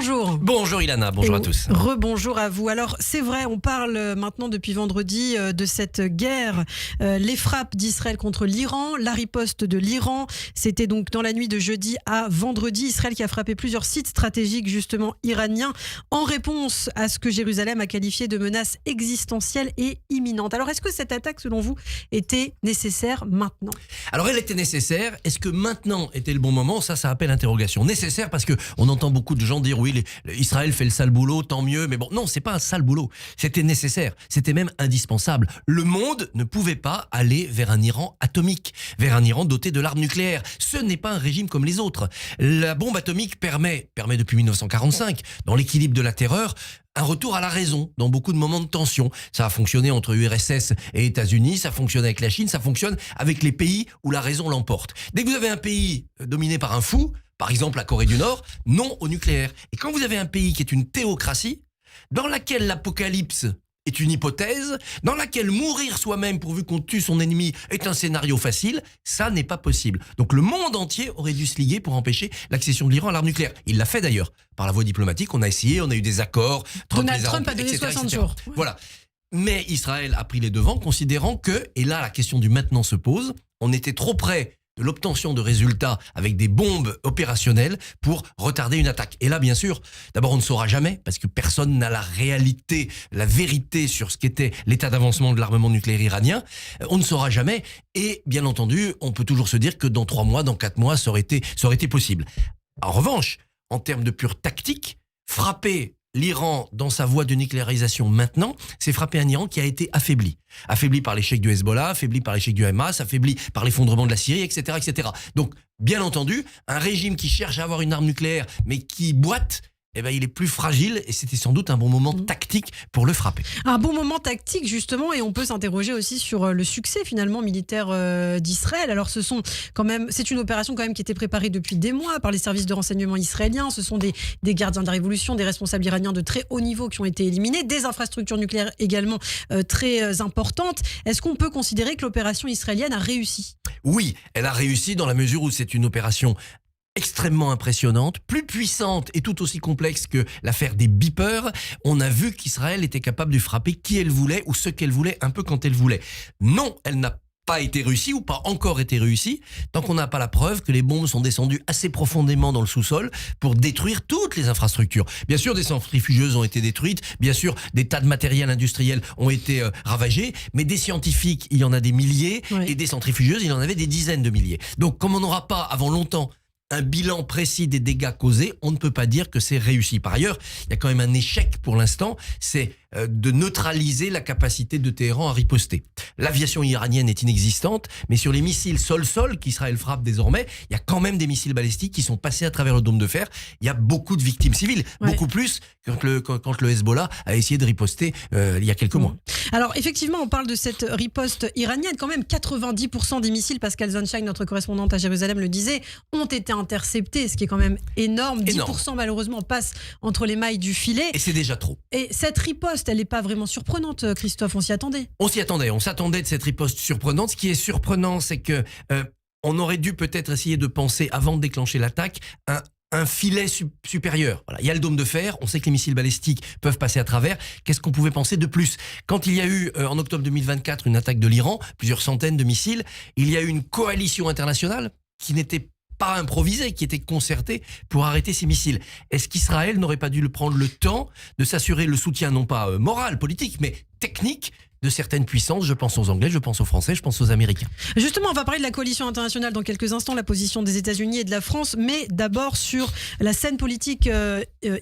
bonjour. Bonjour Ilana, bonjour à tous. Rebonjour à vous. Alors c'est vrai, on parle maintenant depuis vendredi de cette guerre, les frappes d'Israël contre l'Iran, la riposte de l'Iran. C'était donc dans la nuit de jeudi à vendredi, Israël qui a frappé plusieurs sites stratégiques justement iraniens en réponse à ce que Jérusalem a qualifié de menace existentielle et imminente. Alors est-ce que cette attaque selon vous était nécessaire maintenant ? Alors elle était nécessaire, est-ce que maintenant était le bon moment ? Ça appelle interrogation. Nécessaire parce que on entend beaucoup de gens dire oui, Israël fait le sale boulot, tant mieux, mais bon, non, c'est pas un sale boulot. C'était nécessaire, c'était même indispensable. Le monde ne pouvait pas aller vers un Iran atomique, vers un Iran doté de l'arme nucléaire. Ce n'est pas un régime comme les autres. La bombe atomique permet depuis 1945, dans l'équilibre de la terreur, un retour à la raison dans beaucoup de moments de tension. Ça a fonctionné entre URSS et États-Unis, ça fonctionne avec la Chine, ça fonctionne avec les pays où la raison l'emporte. Dès que vous avez un pays dominé par un fou, par exemple la Corée du Nord, non au nucléaire. Et quand vous avez un pays qui est une théocratie, dans laquelle l'apocalypse est une hypothèse, dans laquelle mourir soi-même pourvu qu'on tue son ennemi est un scénario facile, ça n'est pas possible. Donc le monde entier aurait dû se liguer pour empêcher l'accession de l'Iran à l'arme nucléaire. Il l'a fait d'ailleurs. Par la voie diplomatique, on a essayé, on a eu des accords. Donald Trump a donné 60 jours. Voilà. Mais Israël a pris les devants, considérant que, et là la question du maintenant se pose, on était trop près de l'obtention de résultats avec des bombes opérationnelles pour retarder une attaque. Et là, bien sûr, d'abord on ne saura jamais, parce que personne n'a la réalité, la vérité sur ce qu'était l'état d'avancement de l'armement nucléaire iranien. On ne saura jamais, et bien entendu, on peut toujours se dire que dans 3 mois, dans 4 mois, ça aurait été possible. En revanche, en termes de pure tactique, frapper l'Iran dans sa voie de nucléarisation maintenant, c'est frapper un Iran qui a été affaibli. Affaibli par l'échec du Hezbollah, affaibli par l'échec du Hamas, affaibli par l'effondrement de la Syrie, etc., etc. Donc, bien entendu, un régime qui cherche à avoir une arme nucléaire, mais qui boite, il est plus fragile et c'était sans doute un bon moment tactique pour le frapper. Un bon moment tactique justement, et on peut s'interroger aussi sur le succès finalement militaire d'Israël. Alors c'est une opération quand même qui était préparée depuis des mois par les services de renseignement israéliens. Ce sont des gardiens de la révolution, des responsables iraniens de très haut niveau qui ont été éliminés, des infrastructures nucléaires également très importantes. Est-ce qu'on peut considérer que l'opération israélienne a réussi ? Oui, elle a réussi dans la mesure où c'est une opération extrêmement impressionnante, plus puissante et tout aussi complexe que l'affaire des beepers. On a vu qu'Israël était capable de frapper qui elle voulait ou ce qu'elle voulait, un peu quand elle voulait. Non, elle n'a pas été réussie ou pas encore été réussie tant qu'on n'a pas la preuve que les bombes sont descendues assez profondément dans le sous-sol pour détruire toutes les infrastructures. Bien sûr, des centrifugeuses ont été détruites, bien sûr, des tas de matériel industriel ont été ravagés, mais des scientifiques, il y en a des milliers, et des centrifugeuses, il y en avait des dizaines de milliers. Donc, comme on n'aura pas avant longtemps un bilan précis des dégâts causés, on ne peut pas dire que c'est réussi. Par ailleurs, il y a quand même un échec pour l'instant, c'est de neutraliser la capacité de Téhéran à riposter. L'aviation iranienne est inexistante, mais sur les missiles sol-sol qu'Israël frappe désormais, il y a quand même des missiles balistiques qui sont passés à travers le dôme de fer. Il y a beaucoup de victimes civiles, beaucoup plus quand le Hezbollah a essayé de riposter il y a quelques mois. Alors effectivement, on parle de cette riposte iranienne. Quand même, 90% des missiles, Pascal Zonshine, notre correspondante à Jérusalem, le disait, ont été interceptés, ce qui est quand même énorme. 10% malheureusement passent entre les mailles du filet. Et c'est déjà trop. Et cette riposte, elle n'est pas vraiment surprenante, Christophe, on s'y attendait. On s'attendait de cette riposte surprenante. Ce qui est surprenant, c'est que on aurait dû peut-être essayer de penser, avant de déclencher l'attaque, un filet supérieur. Voilà. Il y a le dôme de fer, on sait que les missiles balistiques peuvent passer à travers. Qu'est-ce qu'on pouvait penser de plus ? Quand il y a eu, en octobre 2024, une attaque de l'Iran, plusieurs centaines de missiles, il y a eu une coalition internationale qui n'était pas improvisée, qui était concertée pour arrêter ces missiles. Est-ce qu'Israël n'aurait pas dû prendre le temps de s'assurer le soutien, non pas moral, politique, mais technique de certaines puissances? Je pense aux Anglais, je pense aux Français, je pense aux Américains. Justement, on va parler de la coalition internationale dans quelques instants, la position des États-Unis et de la France, mais d'abord sur la scène politique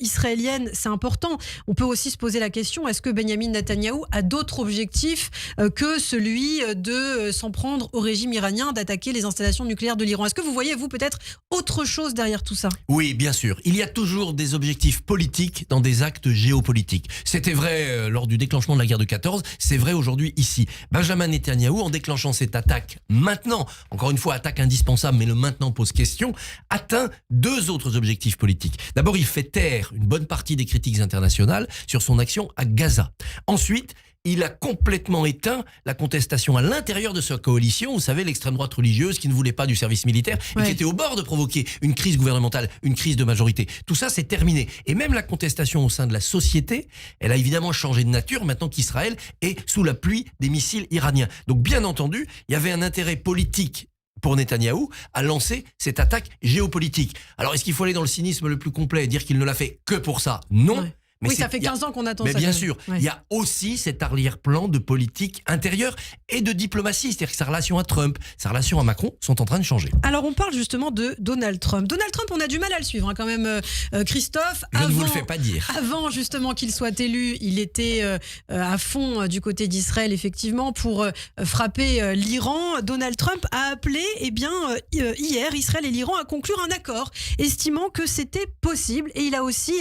israélienne, c'est important. On peut aussi se poser la question, est-ce que Benyamin Netanyahou a d'autres objectifs que celui de s'en prendre au régime iranien, d'attaquer les installations nucléaires de l'Iran? Est-ce que vous voyez, vous, peut-être autre chose derrière tout ça? Oui, bien sûr. Il y a toujours des objectifs politiques dans des actes géopolitiques. C'était vrai lors du déclenchement de la guerre de 14, c'est vrai aujourd'hui ici. Benjamin Netanyahou, en déclenchant cette attaque maintenant, encore une fois attaque indispensable, mais le maintenant pose question, atteint 2 autres objectifs politiques. D'abord, il fait taire une bonne partie des critiques internationales sur son action à Gaza. Ensuite, il a complètement éteint la contestation à l'intérieur de sa coalition. Vous savez, l'extrême droite religieuse qui ne voulait pas du service militaire et qui était au bord de provoquer une crise gouvernementale, une crise de majorité. Tout ça, c'est terminé. Et même la contestation au sein de la société, elle a évidemment changé de nature maintenant qu'Israël est sous la pluie des missiles iraniens. Donc, bien entendu, il y avait un intérêt politique pour Netanyahou à lancer cette attaque géopolitique. Alors, est-ce qu'il faut aller dans le cynisme le plus complet et dire qu'il ne l'a fait que pour ça? Non. Ouais. Mais oui, ça fait 15 ans qu'on attend mais ça. bien sûr, il y a aussi cet arrière-plan de politique intérieure et de diplomatie. C'est-à-dire que sa relation à Trump, sa relation à Macron sont en train de changer. Alors, on parle justement de Donald Trump. Donald Trump, on a du mal à le suivre quand même, Christophe. Je ne vous le fais pas dire. Avant justement qu'il soit élu, il était à fond du côté d'Israël, effectivement, pour frapper l'Iran. Donald Trump a appelé, hier, Israël et l'Iran à conclure un accord, estimant que c'était possible. Et il a aussi,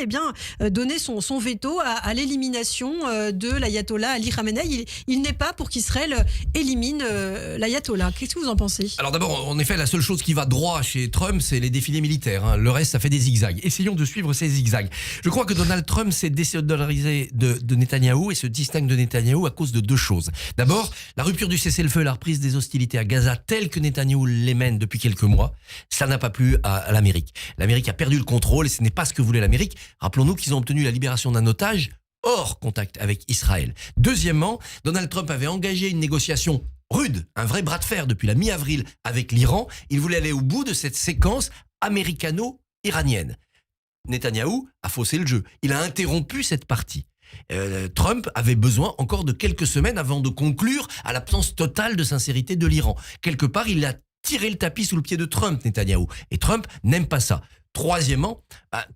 donné son veto à l'élimination de l'ayatollah Ali Khamenei. Il n'est pas pour qu'Israël élimine l'ayatollah. Qu'est-ce que vous en pensez? Alors d'abord, en effet, la seule chose qui va droit chez Trump, c'est les défilés militaires. Le reste, ça fait des zigzags. Essayons de suivre ces zigzags. Je crois que Donald Trump s'est désolidarisé de Netanyahou et se distingue de Netanyahou à cause de deux choses. D'abord, la rupture du cessez-le-feu et la reprise des hostilités à Gaza, telles que Netanyahou les mène depuis quelques mois, ça n'a pas plu à l'Amérique. L'Amérique a perdu le contrôle et ce n'est pas ce que voulait l'Amérique. Rappelons-nous qu'ils ont obtenu la libération d'un otage hors contact avec Israël. Deuxièmement, Donald Trump avait engagé une négociation rude, un vrai bras de fer depuis la mi-avril avec l'Iran. Il voulait aller au bout de cette séquence américano-iranienne. Netanyahou a faussé le jeu. Il a interrompu cette partie. Trump avait besoin encore de quelques semaines avant de conclure à l'absence totale de sincérité de l'Iran. Quelque part, il a tiré le tapis sous le pied de Trump, Netanyahou. Et Trump n'aime pas ça. Troisièmement,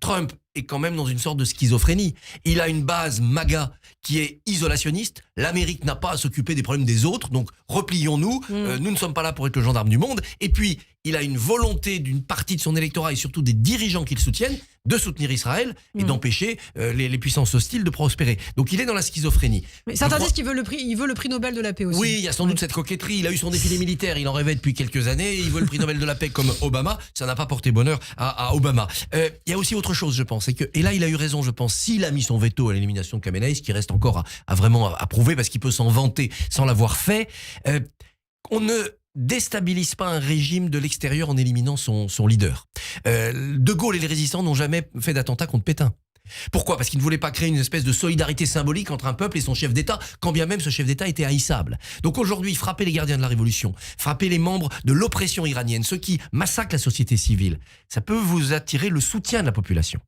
Trump est quand même dans une sorte de schizophrénie. Il a une base MAGA qui est isolationniste. L'Amérique n'a pas à s'occuper des problèmes des autres, donc replions-nous. Nous ne sommes pas là pour être le gendarme du monde. Et puis, il a une volonté d'une partie de son électorat et surtout des dirigeants qui le soutiennent de soutenir Israël et d'empêcher les puissances hostiles de prospérer. Donc il est dans la schizophrénie. Mais certains disent qu'il veut le prix Nobel de la paix aussi. Oui, il y a sans doute cette coquetterie. Il a eu son défilé militaire, il en rêvait depuis quelques années. Il veut le prix Nobel de la paix comme Obama. Ça n'a pas porté bonheur à Obama. Il y a aussi autre chose, je pense. Et là, il a eu raison, je pense. S'il a mis son veto à l'élimination de Khamenei, ce qui reste encore à vraiment prouver, parce qu'il peut s'en vanter sans l'avoir fait, on ne déstabilise pas un régime de l'extérieur en éliminant son leader. De Gaulle et les résistants n'ont jamais fait d'attentat contre Pétain. Pourquoi? Parce qu'ils ne voulaient pas créer une espèce de solidarité symbolique entre un peuple et son chef d'État, quand bien même ce chef d'État était haïssable. Donc aujourd'hui, frapper les gardiens de la révolution, frapper les membres de l'oppression iranienne, ceux qui massacrent la société civile, ça peut vous attirer le soutien de la population.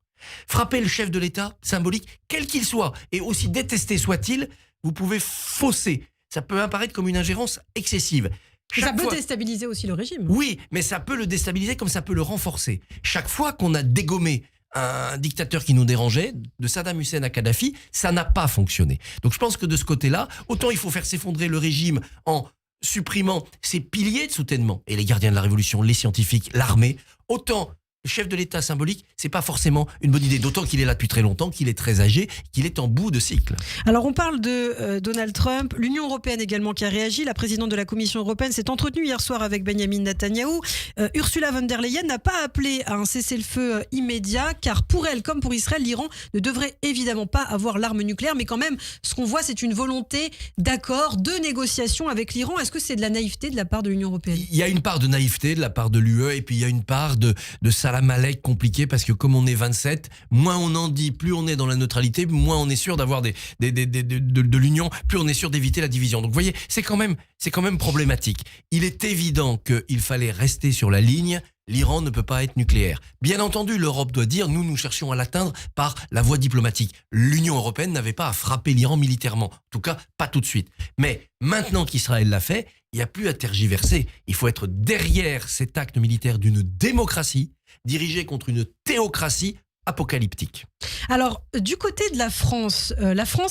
Frapper le chef de l'État, symbolique, quel qu'il soit, et aussi détesté soit-il, vous pouvez fausser. Ça peut apparaître comme une ingérence excessive. Ça peut déstabiliser aussi le régime. Oui, mais ça peut le déstabiliser comme ça peut le renforcer. Chaque fois qu'on a dégommé un dictateur qui nous dérangeait, de Saddam Hussein à Kadhafi, ça n'a pas fonctionné. Donc je pense que de ce côté-là, autant il faut faire s'effondrer le régime en supprimant ses piliers de soutènement, et les gardiens de la révolution, les scientifiques, l'armée, autant le chef de l'État symbolique, c'est pas forcément une bonne idée, d'autant qu'il est là depuis très longtemps, qu'il est très âgé, qu'il est en bout de cycle. Alors on parle de Donald Trump, l'Union européenne également qui a réagi. La présidente de la Commission européenne s'est entretenue hier soir avec Benjamin Netanyahou. Ursula von der Leyen n'a pas appelé à un cessez-le-feu immédiat, car pour elle, comme pour Israël, l'Iran ne devrait évidemment pas avoir l'arme nucléaire, mais quand même, ce qu'on voit, c'est une volonté d'accord, de négociation avec l'Iran. Est-ce que c'est de la naïveté de la part de l'Union européenne? Il y a une part de naïveté de la part de l'UE, et puis il y a une part de salam alek compliqué, parce que comme on est 27, moins on en dit, plus on est dans la neutralité, moins on est sûr d'avoir de l'union, plus on est sûr d'éviter la division. Donc vous voyez, c'est quand même problématique. Il est évident qu'il fallait rester sur la ligne. L'Iran ne peut pas être nucléaire. Bien entendu, l'Europe doit dire, nous cherchons à l'atteindre par la voie diplomatique. L'Union européenne n'avait pas à frapper l'Iran militairement. En tout cas, pas tout de suite. Mais maintenant qu'Israël l'a fait, il n'y a plus à tergiverser. Il faut être derrière cet acte militaire d'une démocratie dirigée contre une théocratie apocalyptique. Alors, du côté de la France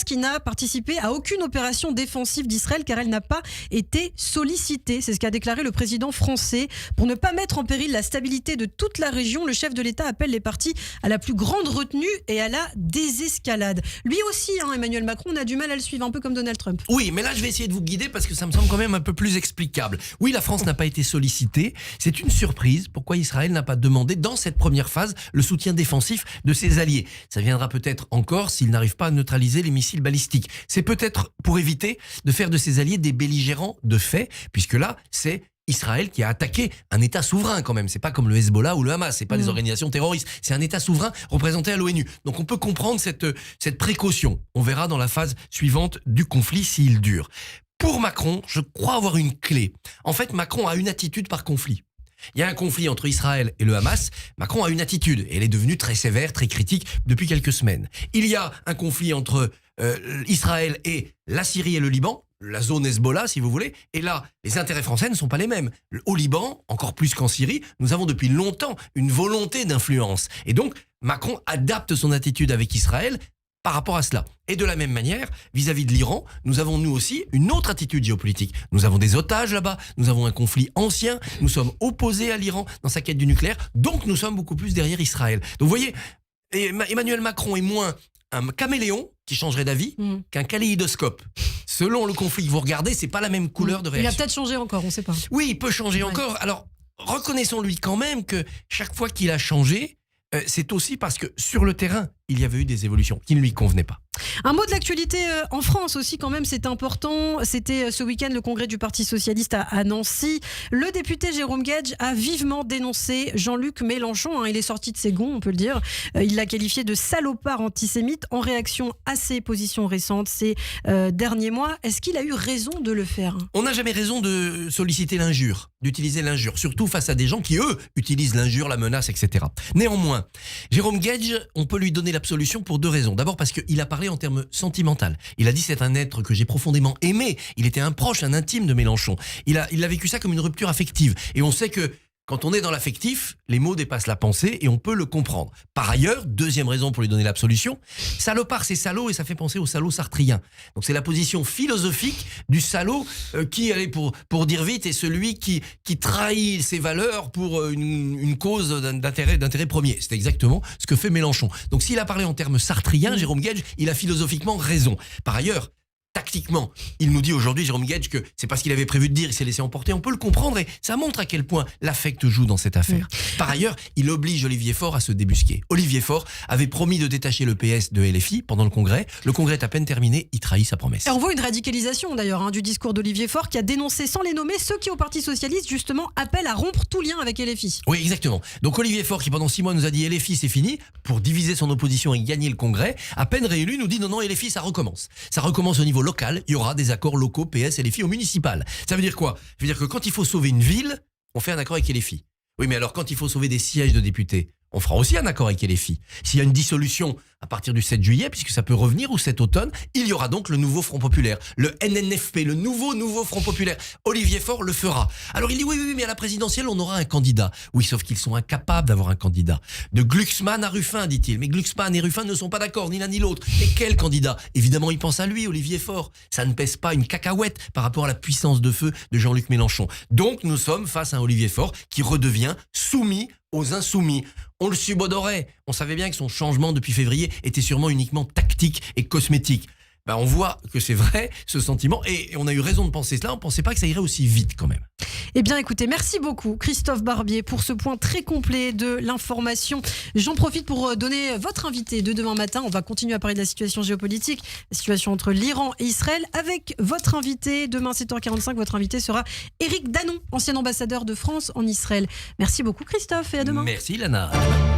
qui n'a participé à aucune opération défensive d'Israël car elle n'a pas été sollicitée. C'est ce qu'a déclaré le président français. Pour ne pas mettre en péril la stabilité de toute la région, le chef de l'État appelle les partis à la plus grande retenue et à la désescalade. Lui aussi, Emmanuel Macron, on a du mal à le suivre, un peu comme Donald Trump. Oui, mais là, je vais essayer de vous guider parce que ça me semble quand même un peu plus explicable. Oui, la France n'a pas été sollicitée. C'est une surprise. Pourquoi Israël n'a pas demandé, dans cette première phase, le soutien défensif de ses alliés? ça viendra peut-être encore s'il n'arrive pas à neutraliser les missiles balistiques. C'est peut-être pour éviter de faire de ses alliés des belligérants de fait, puisque là, c'est Israël qui a attaqué un État souverain quand même. C'est pas comme le Hezbollah ou le Hamas, c'est pas des organisations terroristes. C'est un État souverain représenté à l'ONU. Donc on peut comprendre cette précaution. On verra dans la phase suivante du conflit s'il dure. Pour Macron, je crois avoir une clé. En fait, Macron a une attitude par conflit. Il y a un conflit entre Israël et le Hamas. Macron a une attitude et elle est devenue très sévère, très critique depuis quelques semaines. Il y a un conflit entre Israël et la Syrie et le Liban, la zone Hezbollah si vous voulez, et là, les intérêts français ne sont pas les mêmes. Au Liban, encore plus qu'en Syrie, nous avons depuis longtemps une volonté d'influence. Et donc, Macron adapte son attitude avec Israël par rapport à cela. Et de la même manière, vis-à-vis de l'Iran, nous avons nous aussi une autre attitude géopolitique. Nous avons des otages là-bas, nous avons un conflit ancien, nous sommes opposés à l'Iran dans sa quête du nucléaire, donc nous sommes beaucoup plus derrière Israël. Donc vous voyez, Emmanuel Macron est moins un caméléon qui changerait d'avis qu'un kaléidoscope. Selon le conflit que vous regardez, c'est pas la même couleur de réaction. Il a peut-être changé encore, on ne sait pas. Oui, il peut changer encore. Alors, reconnaissons-lui quand même que chaque fois qu'il a changé, c'est aussi parce que sur le terrain, il y avait eu des évolutions qui ne lui convenaient pas. Un mot de l'actualité en France aussi quand même, c'est important. C'était ce week-end le congrès du Parti Socialiste à Nancy. Le député Jérôme Guedj a vivement dénoncé Jean-Luc Mélenchon. Il est sorti de ses gonds, on peut le dire. Il l'a qualifié de salopard antisémite en réaction à ses positions récentes ces derniers mois. Est-ce qu'il a eu raison de le faire ? On n'a jamais raison de solliciter l'injure, d'utiliser l'injure, surtout face à des gens qui, eux, utilisent l'injure, la menace, etc. Néanmoins, Jérôme Guedj, on peut lui donner l'absolution pour deux raisons. D'abord parce qu'il a parlé en termes sentimentaux. Il a dit c'est un être que j'ai profondément aimé. Il était un proche, un intime de Mélenchon. Il a vécu ça comme une rupture affective. Et on sait que quand on est dans l'affectif, les mots dépassent la pensée et on peut le comprendre. Par ailleurs, deuxième raison pour lui donner l'absolution, salopard c'est salaud et ça fait penser au salaud sartrien. Donc c'est la position philosophique du salaud qui, allez, pour dire vite, est celui qui trahit ses valeurs pour une cause d'intérêt premier. C'est exactement ce que fait Mélenchon. Donc s'il a parlé en termes sartriens, Jérôme Guedj, il a philosophiquement raison. Par ailleurs, tactiquement, il nous dit aujourd'hui, Jérôme Guedj, que c'est pas ce qu'il avait prévu de dire, il s'est laissé emporter. On peut le comprendre et ça montre à quel point l'affect joue dans cette affaire. Par ailleurs, il oblige Olivier Faure à se débusquer. Olivier Faure avait promis de détacher le PS de LFI pendant le congrès. Le congrès est à peine terminé, il trahit sa promesse. Et on voit une radicalisation d'ailleurs du discours d'Olivier Faure qui a dénoncé sans les nommer ceux qui au Parti Socialiste justement appellent à rompre tout lien avec LFI. Oui, exactement. Donc Olivier Faure qui pendant 6 mois nous a dit LFI c'est fini, pour diviser son opposition et gagner le congrès, à peine réélu nous dit non LFI ça recommence. Ça recommence au niveau local, il y aura des accords locaux PS, LFI au municipal. Ça veut dire quoi ? Ça veut dire que quand il faut sauver une ville, on fait un accord avec LFI. Oui, mais alors quand il faut sauver des sièges de députés, on fera aussi un accord avec LFI. S'il y a une dissolution à partir du 7 juillet, puisque ça peut revenir, ou cet automne, il y aura donc le nouveau Front Populaire, le NNFP, le nouveau Front Populaire. Olivier Faure le fera. Alors il dit oui, mais à la présidentielle, on aura un candidat. Oui, sauf qu'ils sont incapables d'avoir un candidat. De Glucksmann à Ruffin, dit-il. Mais Glucksmann et Ruffin ne sont pas d'accord, ni l'un ni l'autre. Et quel candidat ? Évidemment, il pense à lui, Olivier Faure. Ça ne pèse pas une cacahuète par rapport à la puissance de feu de Jean-Luc Mélenchon. Donc nous sommes face à un Olivier Faure qui redevient soumis aux insoumis. On le subodorait. On savait bien que son changement depuis février était sûrement uniquement tactique et cosmétique. On voit que c'est vrai, ce sentiment, et on a eu raison de penser cela. On ne pensait pas que ça irait aussi vite quand même. Eh bien écoutez, merci beaucoup Christophe Barbier pour ce point très complet de l'information. J'en profite pour donner votre invité de demain matin. On va continuer à parler de la situation géopolitique, la situation entre l'Iran et Israël avec votre invité. Demain 7h45, votre invité sera Éric Danon, ancien ambassadeur de France en Israël. Merci beaucoup Christophe et à demain. Merci Lana. À demain.